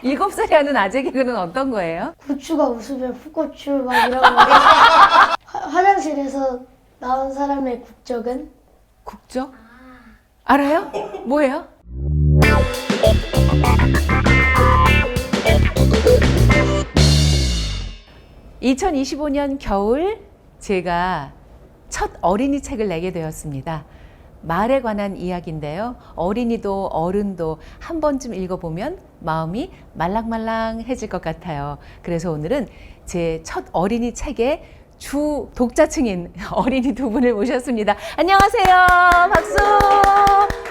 7살에 하는 아재 개그는 어떤 거예요? 고추가 웃으면 풋고추 막 이런 거. 화장실에서 나온 사람의 국적은? 국적? 알아요? 뭐예요? (2025년) 겨울 제가 첫 어린이 책을 내게 되었습니다. 말에 관한 이야기인데요. 어린이도 어른도 한 번쯤 읽어보면 마음이 말랑말랑해질 것 같아요. 그래서 오늘은 제 첫 어린이 책의 주 독자층인 어린이 두 분을 모셨습니다. 안녕하세요. 박수!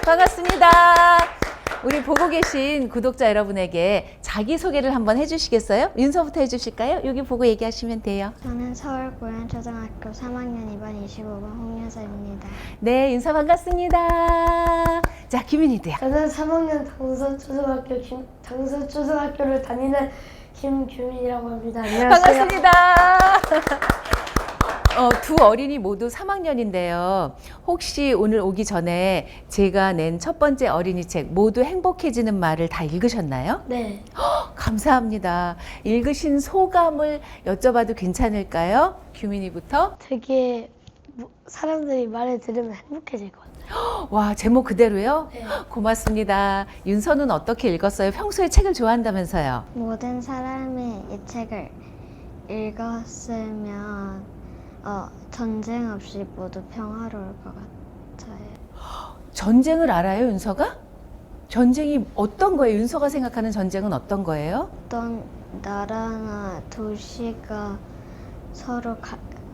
반갑습니다. 우리 보고 계신 구독자 여러분에게 자기소개를 한번 해주시겠어요? 윤서부터 해주실까요? 여기 보고 얘기하시면 돼요. 저는 서울 고양초등학교 3학년 2반 25번 홍여서입니다. 네, 윤서 반갑습니다. 자, 김윤희도요. 저는 3학년 당서초등학교를 다니는 김규민이라고 합니다. 안녕하세요. 반갑습니다. 두 어린이 모두 3학년인데요. 혹시 오늘 오기 전에 제가 낸 첫 번째 어린이 책 모두 행복해지는 말을 다 읽으셨나요? 네. 감사합니다. 읽으신 소감을 여쭤봐도 괜찮을까요? 규민이부터. 되게 사람들이 말을 들으면 행복해질 것 같아요. 와, 제목 그대로요? 네. 고맙습니다. 윤서는 어떻게 읽었어요? 평소에 책을 좋아한다면서요? 모든 사람이 이 책을 읽었으면 전쟁 없이 모두 평화로울 것 같아요. 전쟁을 알아요, 윤서가? 전쟁이 어떤 거예요? 윤서가 생각하는 전쟁은 어떤 거예요? 어떤 나라나 도시가 서로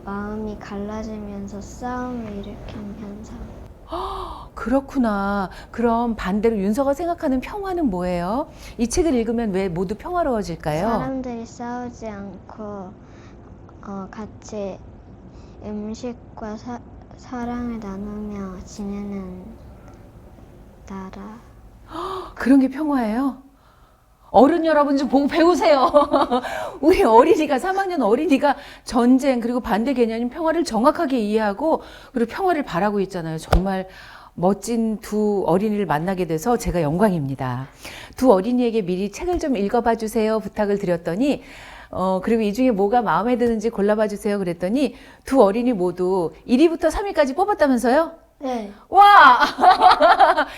마음이 갈라지면서 싸움을 일으키는 현상. 그렇구나. 그럼 반대로 윤서가 생각하는 평화는 뭐예요? 이 책을 읽으면 왜 모두 평화로워질까요? 사람들이 싸우지 않고 같이 음식과 사랑을 나누며 지내는 나라. 그런 게 평화예요? 어른 여러분 좀 보고 배우세요. 우리 어린이가 3학년 어린이가 전쟁 그리고 반대 개념인 평화를 정확하게 이해하고 그리고 평화를 바라고 있잖아요. 정말 멋진 두 어린이를 만나게 돼서 제가 영광입니다. 두 어린이에게 미리 책을 좀 읽어봐 주세요 부탁을 드렸더니 그리고 이 중에 뭐가 마음에 드는지 골라봐 주세요 그랬더니 두 어린이 모두 1위부터 3위까지 뽑았다면서요? 네. 와!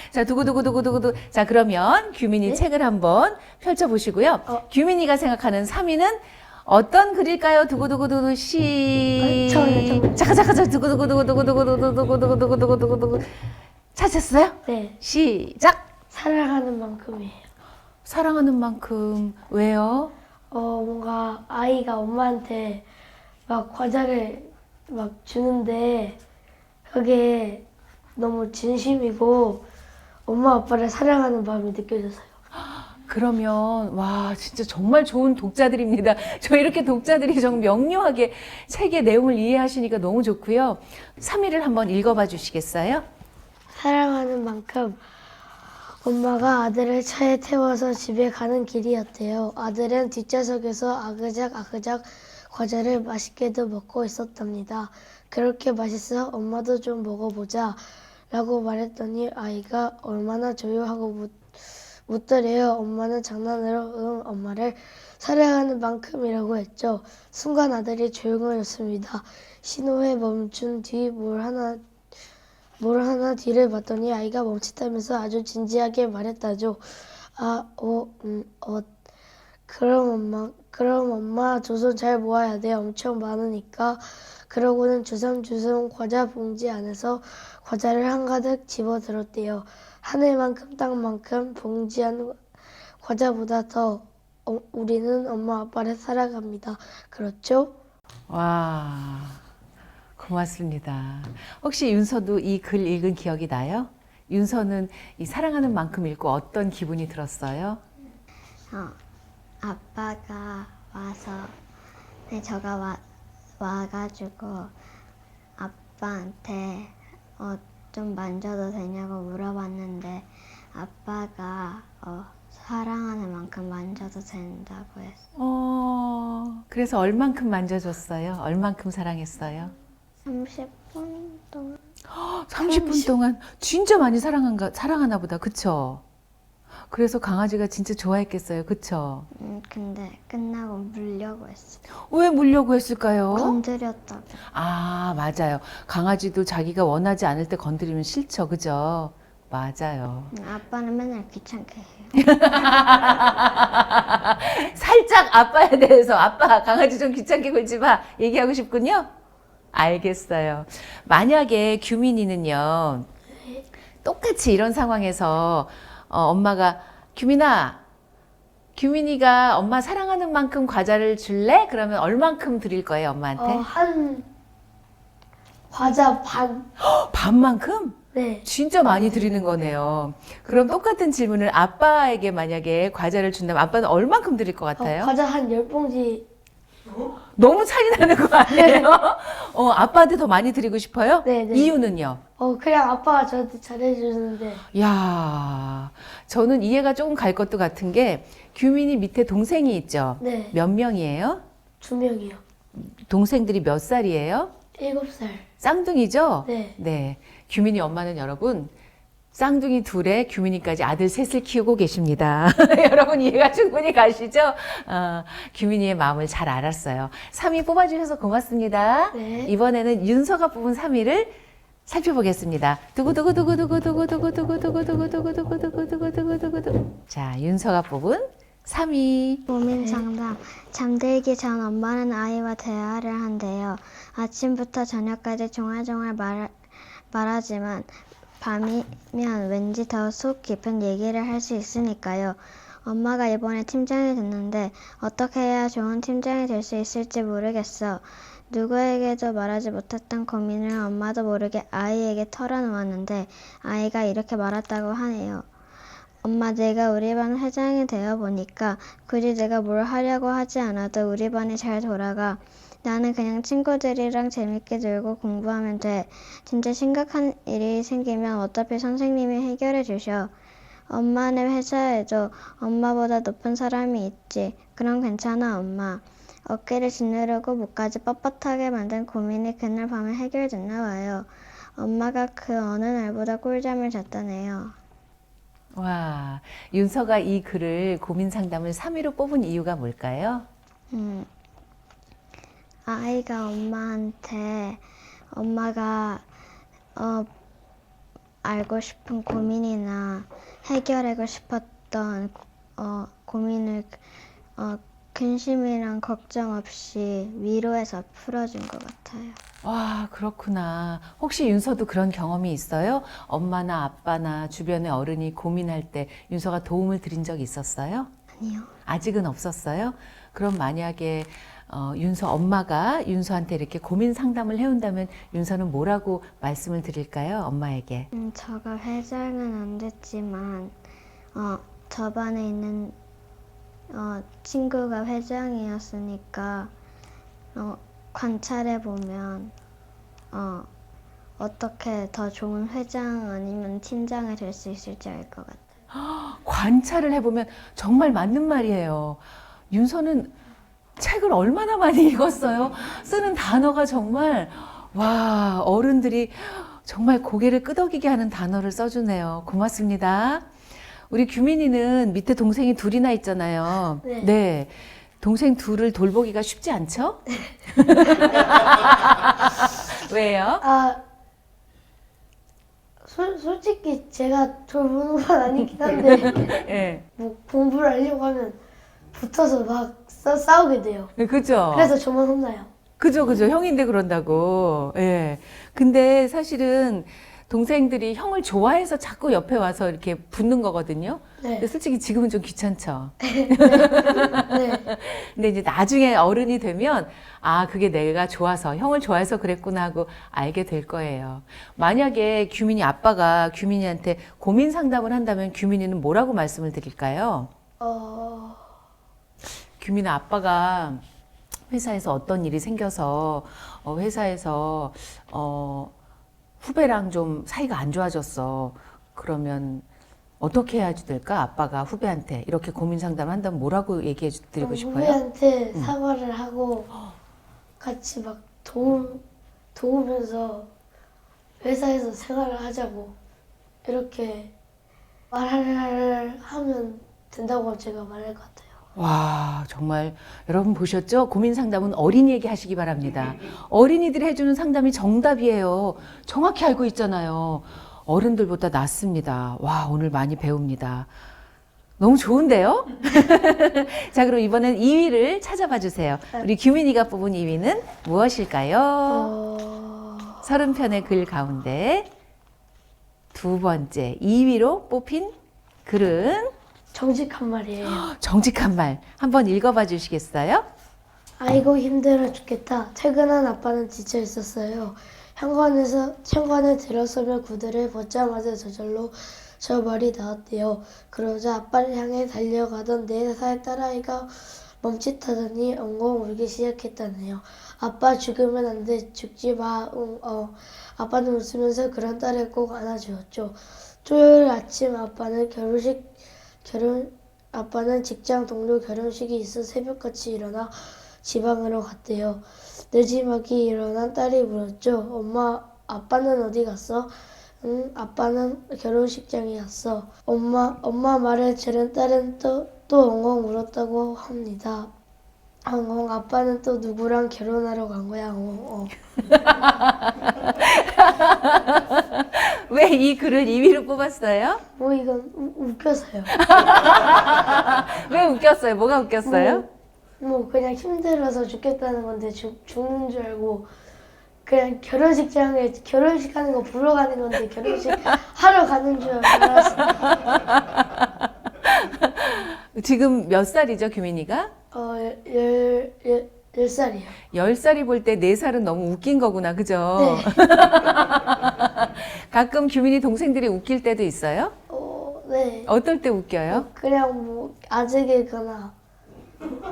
자, 두구두구두구두구. 자, 그러면 규민이 네? 책을 한번 펼쳐보시고요. 규민이가 생각하는 3위는 어떤 글일까요? 두구두구두구 잠깐만요. 잠깐. 두구두구두구두구두구두구두구두구두구두구두구두구. 찾았어요? 네. 시작! 사랑하는 만큼이에요. 사랑하는 만큼. 왜요? 뭔가 아이가 엄마한테 막 과자를 막 주는데 그게 너무 진심이고 엄마 아빠를 사랑하는 마음이 느껴져서요. 그러면 와 진짜 정말 좋은 독자들입니다. 저 이렇게 독자들이 좀 명료하게 책의 내용을 이해하시니까 너무 좋고요. 3위를 한번 읽어봐 주시겠어요? 사랑하는 만큼. 엄마가 아들을 차에 태워서 집에 가는 길이었대요. 아들은 뒷좌석에서 아그작 과자를 맛있게도 먹고 있었답니다. 그렇게 맛있어 엄마도 좀 먹어보자 라고 말했더니 아이가 얼마나 줘요 하고 묻더래요. 엄마는 장난으로 응 엄마를 사랑하는 만큼이라고 했죠. 순간 아들이 조용해졌습니다. 신호에 멈춘 뒤 뭘 하나 뒤를 봤더니 아이가 멈칫하면서 아주 진지하게 말했다죠. 그럼 엄마 두 손 잘 모아야 돼. 엄청 많으니까. 그러고는 주섬주섬 과자 봉지 안에서 과자를 한가득 집어들었대요. 하늘만큼 땅만큼 봉지 안 과자보다 더 우리는 엄마 아빠를 사랑합니다. 그렇죠? 와 고맙습니다. 혹시 윤서도 이 글 읽은 기억이 나요? 윤서는 이 사랑하는 만큼 읽고 어떤 기분이 들었어요? 아빠가 와서 저가 와가지고 아빠한테 좀 만져도 되냐고 물어봤는데 아빠가 사랑하는 만큼 만져도 된다고 했어요. 그래서 얼만큼 만져줬어요? 얼만큼 사랑했어요? 30분 동안. 30분 동안 진짜 많이 사랑하나 보다. 그쵸? 그래서 강아지가 진짜 좋아했겠어요. 그쵸? 근데 끝나고 물려고 했어요. 왜 물려고 했을까요? 건드렸다고. 아, 맞아요. 강아지도 자기가 원하지 않을 때 건드리면 싫죠. 그죠? 맞아요. 아빠는 맨날 귀찮게 해요. 살짝 아빠에 대해서 아빠 강아지 좀 귀찮게 굴지 마 얘기하고 싶군요. 알겠어요. 만약에 규민이는요 똑같이 이런 상황에서 엄마가 규민이가 엄마 사랑하는 만큼 과자를 줄래? 그러면 얼만큼 드릴 거예요 엄마한테? 한 과자 반. 반만큼? 네. 진짜 많이 드리는 거네요. 그럼 똑같은 질문을 아빠에게 만약에 과자를 준다면 아빠는 얼만큼 드릴 것 같아요? 과자 한 10봉지. 너무 차이 나는 거 아니에요? 아빠한테 더 많이 드리고 싶어요? 네, 네. 이유는요? 그냥 아빠가 저한테 잘해주는데. 야, 저는 이해가 조금 갈 것도 같은 게 규민이 밑에 동생이 있죠? 네. 몇 명이에요? 2명이요. 동생들이 몇 살이에요? 7살. 쌍둥이죠? 네. 네. 규민이 엄마는 여러분 쌍둥이 둘에 규민이까지 아들 셋을 키우고 계십니다. 여러분 이해가 충분히 가시죠? 규민이의 마음을 잘 알았어요. 3위 뽑아주셔서 고맙습니다. 네. 이번에는 윤서가 뽑은 3위를 살펴보겠습니다. 두구두구두구두구두구두구두구두구두구두구두구두구두구두구두구. 자, 윤서가 뽑은 3위. 고민 상담. 잠들기 전 엄마는 아이와 대화를 한대요. 아침부터 저녁까지 종알종알 말하지만 밤이면 왠지 더 속 깊은 얘기를 할 수 있으니까요. 엄마가 이번에 팀장이 됐는데 어떻게 해야 좋은 팀장이 될 수 있을지 모르겠어. 누구에게도 말하지 못했던 고민을 엄마도 모르게 아이에게 털어놓았는데 아이가 이렇게 말했다고 하네요. 엄마, 내가 우리 반 회장이 되어 보니까 굳이 내가 뭘 하려고 하지 않아도 우리 반이 잘 돌아가. 나는 그냥 친구들이랑 재밌게 놀고 공부하면 돼. 진짜 심각한 일이 생기면 어차피 선생님이 해결해 주셔. 엄마네 회사에도 엄마보다 높은 사람이 있지. 그럼 괜찮아, 엄마. 어깨를 짓누르고 목까지 뻣뻣하게 만든 고민이 그날 밤에 해결됐나 봐요. 엄마가 그 어느 날보다 꿀잠을 잤다네요. 와, 윤서가 이 글을 고민 상담을 3위로 뽑은 이유가 뭘까요? 아이가 엄마한테 엄마가 알고 싶은 고민이나 해결하고 싶었던 고민을 근심이랑 걱정 없이 위로해서 풀어준 것 같아요. 와, 그렇구나. 혹시 윤서도 그런 경험이 있어요? 엄마나 아빠나 주변의 어른이 고민할 때 윤서가 도움을 드린 적 있었어요? 아니요. 아직은 없었어요? 그럼 만약에 윤서 엄마가 윤서한테 이렇게 고민 상담을 해온다면 윤서는 뭐라고 말씀을 드릴까요? 엄마에게. 저가 회장은 안 됐지만 저 반에 있는 친구가 회장이었으니까 관찰해 보면 어떻게 더 좋은 회장 아니면 팀장이 될 수 있을지 알 것 같아요. 관찰을 해보면 정말 맞는 말이에요. 윤서는 책을 얼마나 많이 읽었어요? 쓰는 단어가 정말 와, 어른들이 정말 고개를 끄덕이게 하는 단어를 써주네요. 고맙습니다. 우리 규민이는 밑에 동생이 둘이나 있잖아요. 네. 네. 동생 둘을 돌보기가 쉽지 않죠? 왜요? 솔직히 제가 돌보는 건 아니긴 한데 예. 뭐 공부를 하려고 하면 붙어서 막 싸우게 돼요. 그죠? 그래서 저만 혼나요. 그죠. 형인데 그런다고. 예. 근데 사실은 동생들이 형을 좋아해서 자꾸 옆에 와서 이렇게 붙는 거거든요. 네. 근데 솔직히 지금은 좀 귀찮죠. 네. 근데 이제 나중에 어른이 되면 그게 내가 좋아서 형을 좋아해서 그랬구나 하고 알게 될 거예요. 만약에 규민이 아빠가 규민이한테 고민 상담을 한다면 규민이는 뭐라고 말씀을 드릴까요? 규민아, 아빠가 회사에서 어떤 일이 생겨서 회사에서 후배랑 좀 사이가 안 좋아졌어. 그러면 어떻게 해야 될까? 아빠가 후배한테 이렇게 고민 상담을 한다면 뭐라고 얘기해 드리고 싶어요? 후배한테 사과를 하고 같이 막 도우면서 회사에서 생활을 하자고 이렇게 말을 하면 된다고 제가 말할 것 같아요. 와, 정말 여러분 보셨죠? 고민 상담은 어린이에게 하시기 바랍니다. 어린이들이 해주는 상담이 정답이에요. 정확히 알고 있잖아요. 어른들보다 낫습니다. 와, 오늘 많이 배웁니다. 너무 좋은데요? 자, 그럼 이번엔 2위를 찾아봐 주세요. 우리 규민이가 뽑은 2위는 무엇일까요? 30편의 글 가운데 두 번째 2위로 뽑힌 글은 정직한 말이에요. 정직한 말. 한번 읽어봐 주시겠어요? 아이고 힘들어 죽겠다. 퇴근한 아빠는 지쳐 있었어요. 현관에 들어서며 구두를 벗자마자 저절로 저 말이 나왔대요. 그러자 아빠를 향해 달려가던 4살 딸아이가 멈칫하더니 엉엉 울기 시작했다네요. 아빠 죽으면 안 돼. 죽지 마. 아빠는 웃으면서 그런 딸을 꼭 안아주었죠. 토요일 아침 아빠는 직장 동료 결혼식이 있어 새벽같이 일어나 지방으로 갔대요. 늦지막이 일어난 딸이 물었죠. 엄마, 아빠는 어디 갔어? 응, 아빠는 결혼식장에 갔어. 엄마 말을 들은 딸은 또 엉엉 울었다고 합니다. 엉엉, 아빠는 또 누구랑 결혼하러 간 거야? 왜 이 글을 2위로 뽑았어요? 뭐 이건 웃겨서요. 왜 웃겼어요? 뭐가 웃겼어요? 뭐 그냥 힘들어서 죽겠다는 건데 죽는 줄 알고 그냥 결혼식장에 결혼식 하는 거 보러 가는 건데 결혼식 하러 가는 줄 알았어요. 지금 몇 살이죠, 규민이가? 10살이요. 10살이 볼 때 4살은 너무 웃긴 거구나, 그죠? 네. 가끔 규민이 동생들이 웃길 때도 있어요? 네. 어떨 때 웃겨요? 그냥 뭐 아재 개그나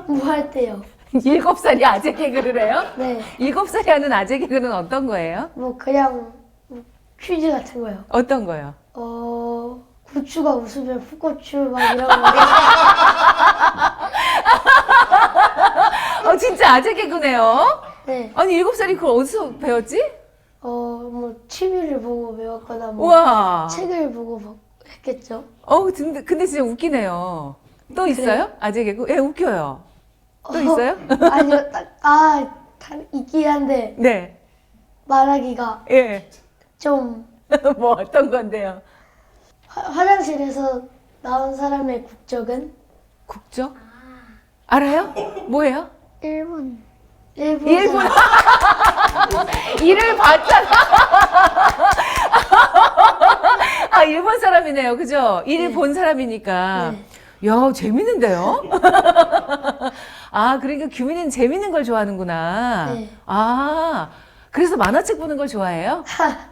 뭐 할 때요. 7살이 아재 개그를 해요? 네. 7살이 하는 아재 개그는 어떤 거예요? 뭐 그냥 퀴즈 같은 거요. 어떤 거요? 고추가 웃으면 풋고추 막 이런 거. 진짜 아재 개그네요? 네. 아니, 7살이 그걸 어디서 배웠지? 뭐 TV를 보고 배웠거나 뭐 우와. 책을 보고 막 했겠죠. 근데 진짜 웃기네요. 또 있어요? 아재 개그? 예, 웃겨요. 또 있어요? 아니요, 있긴 한데 네. 말하기가 예. 좀 뭐 어떤 건데요? 화장실에서 나온 사람의 국적은 국적? 알아요? 뭐예요? 일본. 일본. 일을 봤잖아. 일본 사람이네요. 그죠? 일을 본 사람이니까. 네. 야, 재밌는데요? 그러니까 규민이는 재밌는 걸 좋아하는구나. 네. 그래서 만화책 보는 걸 좋아해요?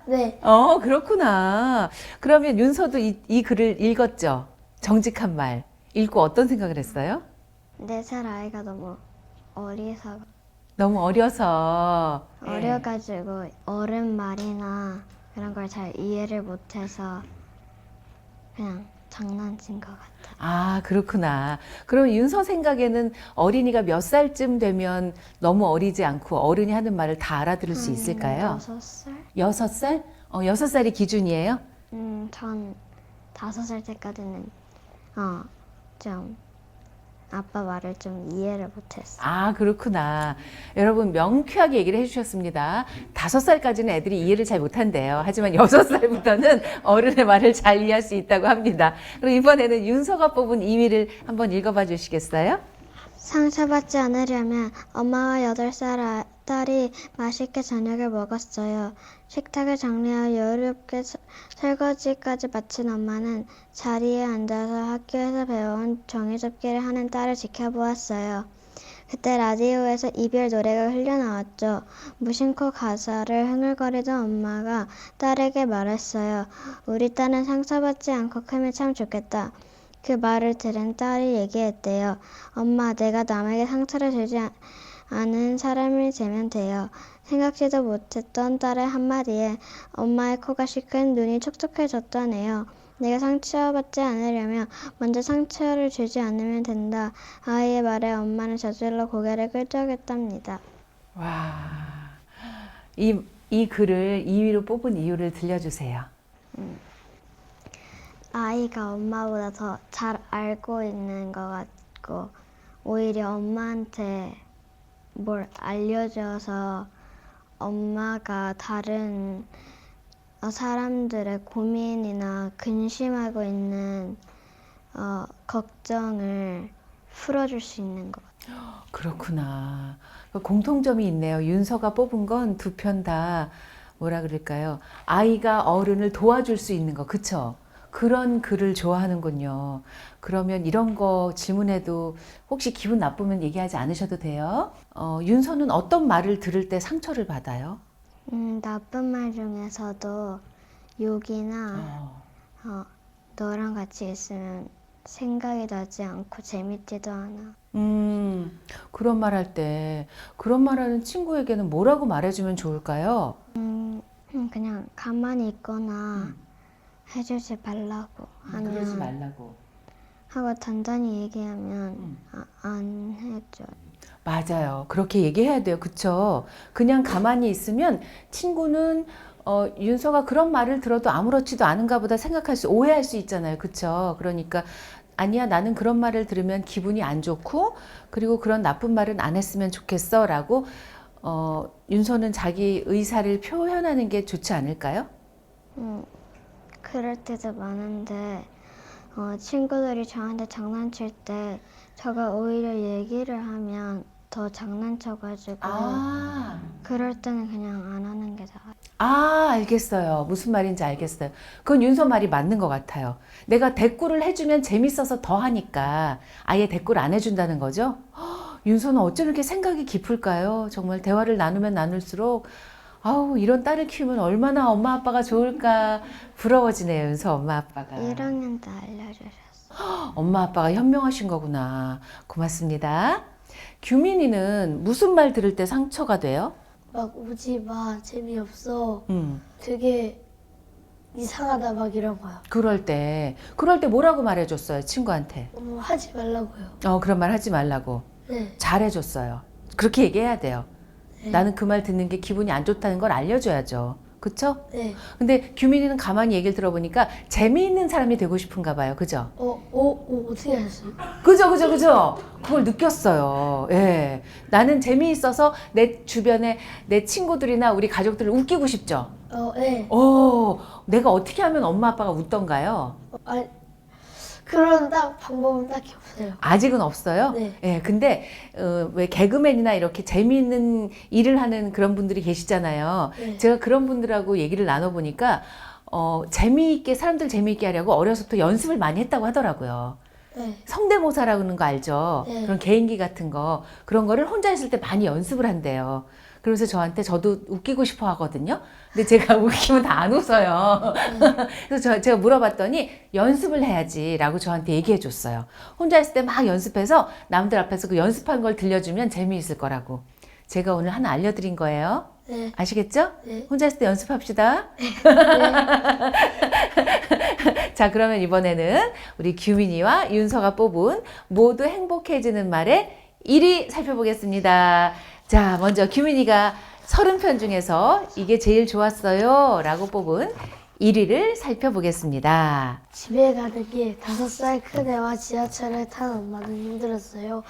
네. 그렇구나. 그러면 윤서도 이 글을 읽었죠? 정직한 말. 읽고 어떤 생각을 했어요? 4살 아이가 너무 너무 어려서. 어려가지고 어른 말이나 그런 걸 잘 이해를 못해서 그냥 장난친 것 같아요. 그렇구나. 그럼 윤서 생각에는 어린이가 몇 살쯤 되면 너무 어리지 않고 어른이 하는 말을 다 알아들을 수 있을까요? 6살? 6살? 6살이 기준이에요? 전 5살 때까지는 좀 아빠 말을 좀 이해를 못했어요. 그렇구나. 여러분 명쾌하게 얘기를 해주셨습니다. 5살까지는 애들이 이해를 잘 못한대요. 하지만 6살부터는 어른의 말을 잘 이해할 수 있다고 합니다. 그럼 이번에는 윤서가 뽑은 2위를 한번 읽어봐 주시겠어요? 상처받지 않으려면 엄마와 8살 딸이 맛있게 저녁을 먹었어요. 식탁을 정리하여 여유롭게 설거지까지 마친 엄마는 자리에 앉아서 학교에서 배워온 종이접기를 하는 딸을 지켜보았어요. 그때 라디오에서 이별 노래가 흘러나왔죠. 무심코 가사를 흥얼거리던 엄마가 딸에게 말했어요. 우리 딸은 상처받지 않고 크면 참 좋겠다. 그 말을 들은 딸이 얘기했대요. 엄마, 내가 남에게 상처를 주지 않은 사람이 되면 돼요. 생각지도 못했던 딸의 한마디에 엄마의 코가 시큰 눈이 촉촉해졌다네요. 내가 상처받지 않으려면 먼저 상처를 주지 않으면 된다. 아이의 말에 엄마는 저절로 고개를 끄덕였답니다. 와, 이 글을 2위로 뽑은 이유를 들려주세요. 아이가 엄마보다 더 잘 알고 있는 것 같고 오히려 엄마한테 뭘 알려줘서 엄마가 다른 사람들의 고민이나 근심하고 있는 걱정을 풀어줄 수 있는 것 같아요. 그렇구나. 공통점이 있네요. 윤서가 뽑은 건 두 편 다 뭐라 그럴까요? 아이가 어른을 도와줄 수 있는 거, 그쵸? 그런 글을 좋아하는군요. 그러면 이런 거 질문해도 혹시 기분 나쁘면 얘기하지 않으셔도 돼요. 윤서는 어떤 말을 들을 때 상처를 받아요? 나쁜 말 중에서도 욕이나 너랑 같이 있으면 생각이 나지 않고 재밌지도 않아. 그런 말 할 때, 그런 말 하는 친구에게는 뭐라고 말해주면 좋을까요? 그냥 가만히 있거나 해주지 말라고 그러지 말라고. 하고 단단히 얘기하면 안 해줘. 맞아요. 그렇게 얘기해야 돼요. 그쵸? 그냥 가만히 있으면 친구는 윤서가 그런 말을 들어도 아무렇지도 않은가 보다 오해할 수 있잖아요. 그쵸? 그러니까 아니야, 나는 그런 말을 들으면 기분이 안 좋고 그리고 그런 나쁜 말은 안 했으면 좋겠어 라고 윤서는 자기 의사를 표현하는 게 좋지 않을까요? 그럴 때도 많은데 친구들이 저한테 장난칠 때 제가 오히려 얘기를 하면 더 장난쳐가지고 그럴 때는 그냥 안 하는 게 나아요. 알겠어요. 무슨 말인지 알겠어요. 그건 윤서 말이 맞는 것 같아요. 내가 대꾸를 해주면 재밌어서 더 하니까 아예 대꾸를 안 해준다는 거죠? 윤서는 어쩜 이렇게 생각이 깊을까요? 정말 대화를 나누면 나눌수록 이런 딸을 키우면 얼마나 엄마 아빠가 좋을까 부러워지네요. 윤서 엄마 아빠가. 1학년 때 알려주셨어. 엄마 아빠가 현명하신 거구나. 고맙습니다. 규민이는 무슨 말 들을 때 상처가 돼요? 막 오지 마, 재미없어, 되게 이상하다 막 이런 거요. 그럴 때 뭐라고 말해줬어요, 친구한테? 하지 말라고요. 그런 말 하지 말라고. 네. 잘해줬어요. 그렇게 얘기해야 돼요. 네. 나는 그 말 듣는 게 기분이 안 좋다는 걸 알려줘야죠. 그쵸? 네. 근데 규민이는 가만히 얘기를 들어보니까 재미있는 사람이 되고 싶은가 봐요. 그죠? 어떻게 하셨어요? 그죠. 그걸 느꼈어요. 예. 나는 재미있어서 내 주변에 내 친구들이나 우리 가족들을 웃기고 싶죠? 네. 내가 어떻게 하면 엄마 아빠가 웃던가요? 그런 방법은 딱히 없어요. 아직은 없어요? 네. 예, 근데, 왜 개그맨이나 이렇게 재미있는 일을 하는 그런 분들이 계시잖아요. 네. 제가 그런 분들하고 얘기를 나눠보니까, 사람들 재미있게 하려고 어려서부터 연습을 많이 했다고 하더라고요. 네. 성대모사라고 하는 거 알죠? 네. 그런 개인기 같은 거, 그런 거를 혼자 있을 때 많이 연습을 한대요. 그러면서 저도 웃기고 싶어 하거든요. 근데 제가 웃기면 다 안 웃어요. 그래서 제가 물어봤더니 연습을 해야지 라고 저한테 얘기해 줬어요. 혼자 있을 때 막 연습해서 남들 앞에서 그 연습한 걸 들려주면 재미있을 거라고. 제가 오늘 하나 알려드린 거예요. 네. 아시겠죠? 네. 혼자 있을 때 연습합시다. 자, 그러면 이번에는 우리 규민이와 윤서가 뽑은 모두 행복해지는 말의 1위 살펴보겠습니다. 자, 먼저 규민이가 30편 중에서 이게 제일 좋았어요 라고 뽑은 1위를 살펴보겠습니다. 집에 가는 길 5살 큰애와 지하철을 탄 엄마는 힘들었어요.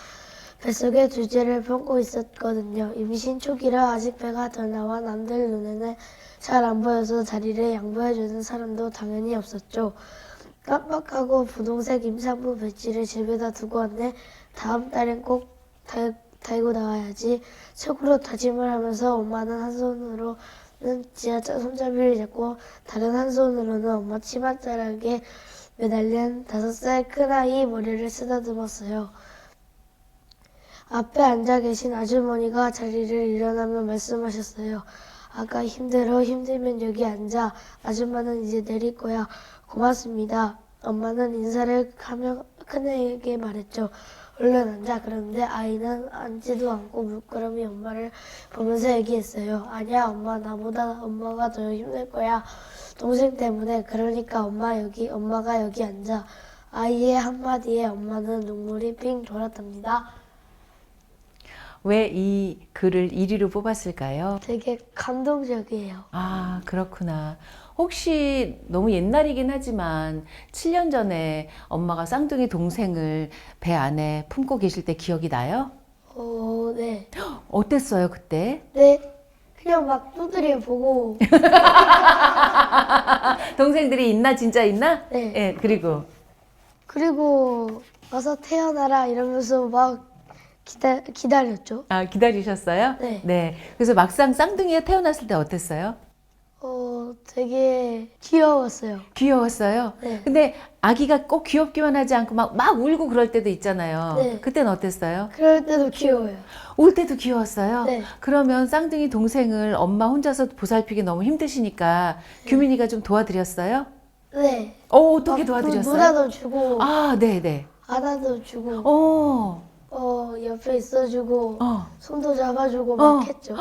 뱃속에 둘째를 품고 있었거든요. 임신 초기라 아직 배가 덜 나와 남들 눈에는 잘 안 보여서 자리를 양보해주는 사람도 당연히 없었죠. 깜빡하고 분홍색 임산부 배지를 집에다 두고 왔네. 다음 달엔 꼭 달고 나와야지. 속으로 다짐을 하면서 엄마는 한 손으로는 지하철 손잡이를 잡고 다른 한 손으로는 엄마 치맛자락에 매달린 5살 큰아이 머리를 쓰다듬었어요. 앞에 앉아 계신 아주머니가 자리를 일어나며 말씀하셨어요. 아까 힘들면 여기 앉아. 아줌마는 이제 내릴 거야. 고맙습니다. 엄마는 인사를 하며 큰애에게 말했죠. 얼른 앉아. 그런데 아이는 앉지도 않고 물끄러미 엄마를 보면서 얘기했어요. 아니야, 엄마, 나보다 엄마가 더 힘들 거야. 동생 때문에. 그러니까 엄마가 여기 앉아. 아이의 한마디에 엄마는 눈물이 핑 돌았답니다. 왜 이 글을 1위로 뽑았을까요? 되게 감동적이에요. 아, 그렇구나. 혹시 너무 옛날이긴 하지만 7년 전에 엄마가 쌍둥이 동생을 배 안에 품고 계실 때 기억이 나요? 네. 어땠어요, 그때? 네. 그냥 막 두드려 보고, 동생들이 있나, 진짜 있나? 네. 예, 그리고. 그리고 와서 태어나라 이러면서 막 기다렸죠. 아, 기다리셨어요? 네. 네. 그래서 막상 쌍둥이가 태어났을 때 어땠어요? 되게 귀여웠어요. 귀여웠어요? 네. 근데 아기가 꼭 귀엽기만 하지 않고 막 울고 그럴 때도 있잖아요. 네. 그때는 어땠어요? 그럴 때도 귀여워요. 울 때도 귀여웠어요? 네. 그러면 쌍둥이 동생을 엄마 혼자서 보살피기 너무 힘드시니까 규민이가 좀 도와드렸어요? 네. 어떻게 막 도와드렸어요? 누나도 주고, 아, 네네. 아다도 주고, 어, 옆에 있어주고, 어. 손도 잡아주고 어. 막 했죠.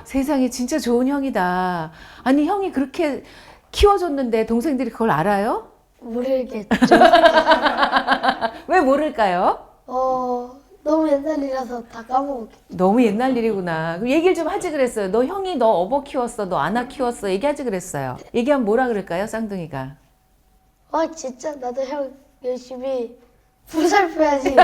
세상에 진짜 좋은 형이다. 아니, 형이 그렇게 키워줬는데 동생들이 그걸 알아요? 모르겠죠. 왜 모를까요? 너무 옛날이라서 다 까먹었겠죠. 너무 옛날 일이구나. 그럼 얘기를 좀 하지 그랬어요. 너 형이 너 업어 키웠어. 너 아나 키웠어. 얘기하지 그랬어요. 얘기하면 뭐라 그럴까요, 쌍둥이가? 진짜 나도 형 열심히 보살펴야지.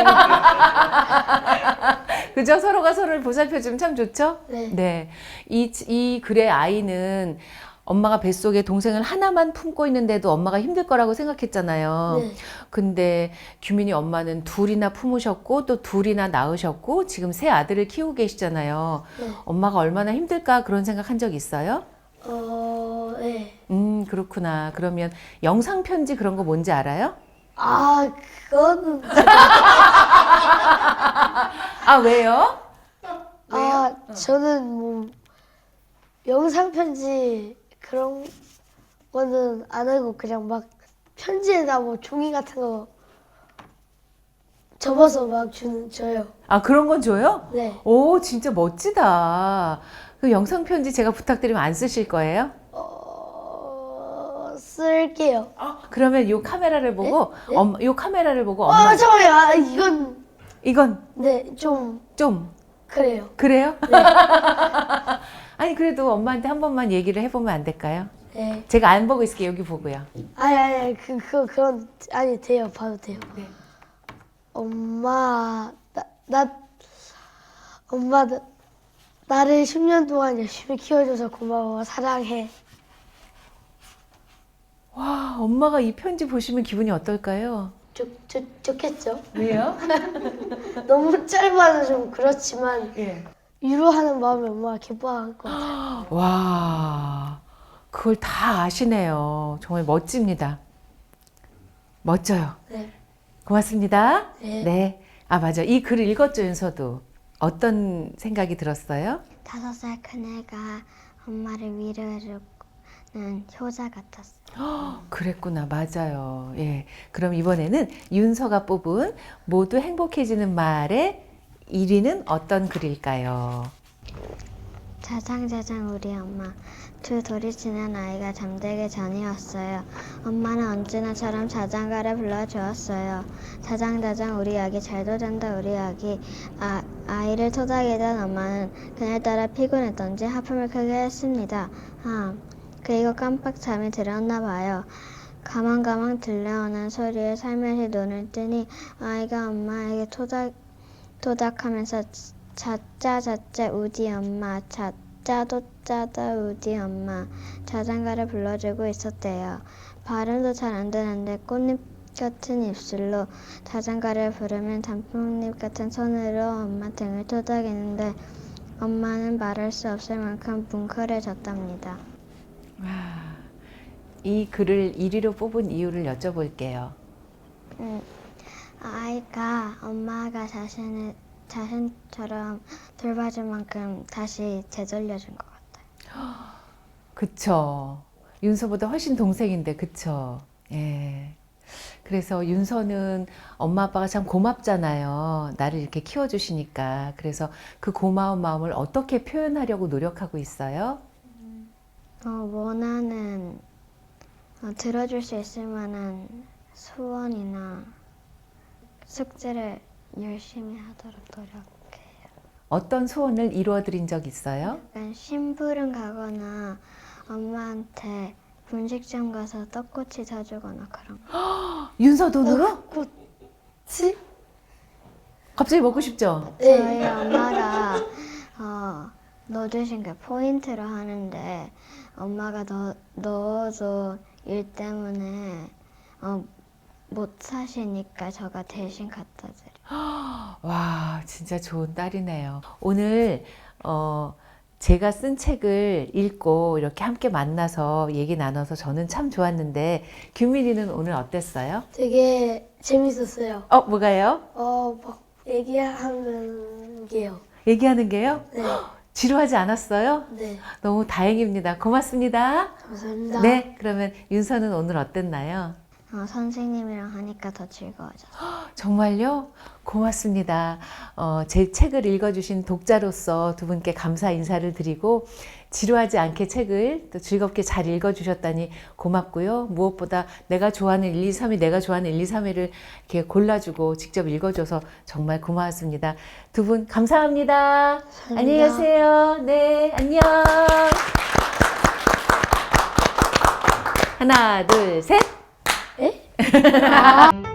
그죠? 서로가 서로를 보살펴주면 참 좋죠? 네. 이 글의 아이는 엄마가 뱃속에 동생을 하나만 품고 있는데도 엄마가 힘들 거라고 생각했잖아요. 네. 근데 규민이 엄마는 둘이나 품으셨고 또 둘이나 낳으셨고 지금 세 아들을 키우고 계시잖아요. 네. 엄마가 얼마나 힘들까 그런 생각 한 적 있어요? 네. 그렇구나. 그러면 영상 편지 그런 거 뭔지 알아요? 그거는 아, 왜요? 저는 뭐 영상 편지 그런 거는 안 하고 그냥 막 편지에다 뭐 종이 같은 거 접어서 막 줘요. 아, 그런 건 줘요? 네. 오, 진짜 멋지다. 그 영상 편지 제가 부탁드리면 안 쓰실 거예요? 쓸게요. 그러면 요 카메라를 보고 네? 요 카메라를 보고 엄마 잠깐만요. 이건 네, 좀 좀 그래요. 그래요? 아니 그래도 엄마한테 한 번만 얘기를 해보면 안 될까요? 네. 제가 안 보고 있을게요. 여기 보고요. 그건 돼요. 봐도 돼요. 네. 엄마, 엄마, 나를 10년 동안 열심히 키워줘서 고마워. 사랑해. 와, 엄마가 이 편지 보시면 기분이 어떨까요? 좋겠죠? 왜요? 너무 짧아서 좀 그렇지만 예. 위로하는 마음에 엄마가 기뻐할 것 같아요. 와, 그걸 다 아시네요. 정말 멋집니다. 멋져요. 네. 고맙습니다. 네. 네. 아, 맞아. 이 글을 읽었죠, 윤서도. 어떤 생각이 들었어요? 5살 큰애가 엄마를 위로해주는 효자 같았어요. 그랬구나. 맞아요. 예. 그럼 이번에는 윤서가 뽑은 모두 행복해지는 말의 1위는 어떤 글일까요? 자장자장 우리 엄마. 두 돌이 지난 아이가 잠들기 전이었어요. 엄마는 언제나처럼 자장가를 불러주었어요. 자장자장 우리 아기 잘도 잔다 우리 아기. 아이를 토닥이던 엄마는 그날따라 피곤했던지 하품을 크게 했습니다. 그리고 깜빡 잠이 들었나 봐요. 가망가망 들려오는 소리에 살며시 눈을 뜨니 아이가 엄마에게 토닥하면서 자짜자짜 우디 엄마 짜도짜다 우디 엄마 자장가를 불러주고 있었대요. 발음도 잘 안 되는데 꽃잎 같은 입술로 자장가를 부르면 단풍잎 같은 손으로 엄마 등을 토닥이는데 엄마는 말할 수 없을 만큼 뭉클해졌답니다. 와, 이 글을 1위로 뽑은 이유를 여쭤볼게요. 아이가 엄마가 자신처럼 돌봐준 만큼 다시 되돌려준 것 같아요. 그쵸. 윤서보다 훨씬 동생인데, 그쵸. 예. 그래서 윤서는 엄마 아빠가 참 고맙잖아요. 나를 이렇게 키워주시니까. 그래서 그 고마운 마음을 어떻게 표현하려고 노력하고 있어요? 원하는 들어줄 수 있을 만한 소원이나 숙제를 열심히 하도록 노력해요. 어떤 소원을 이루어 드린 적 있어요? 약간 심부름 가거나 엄마한테 분식점 가서 떡꼬치 사주거나 그런 거. 윤서 돈으로? 치? 갑자기 먹고 싶죠? 저희 엄마가 넣어주신 게 포인트로 하는데 엄마가 넣어도 일 때문에 못 사시니까 저가 대신 갖다 드려요. 와, 진짜 좋은 딸이네요. 오늘 제가 쓴 책을 읽고 이렇게 함께 만나서 얘기 나눠서 저는 참 좋았는데 규민이는 오늘 어땠어요? 되게 재밌었어요. 뭐가요? 막 얘기하는 게요. 얘기하는 게요? 네, 지루하지 않았어요? 네, 너무 다행입니다. 고맙습니다. 감사합니다. 네, 그러면 윤서는 오늘 어땠나요? 선생님이랑 하니까 더 즐거워졌어요. 정말요? 고맙습니다. 제 책을 읽어주신 독자로서 두 분께 감사 인사를 드리고 지루하지 않게 책을 또 즐겁게 잘 읽어주셨다니 고맙고요. 무엇보다 내가 좋아하는 1, 2, 3위, 내가 좋아하는 1, 2, 3위를 이렇게 골라주고 직접 읽어줘서 정말 고마웠습니다. 두 분 감사합니다. 안녕히 가세요. 네, 안녕. 하나, 둘, 셋. 에?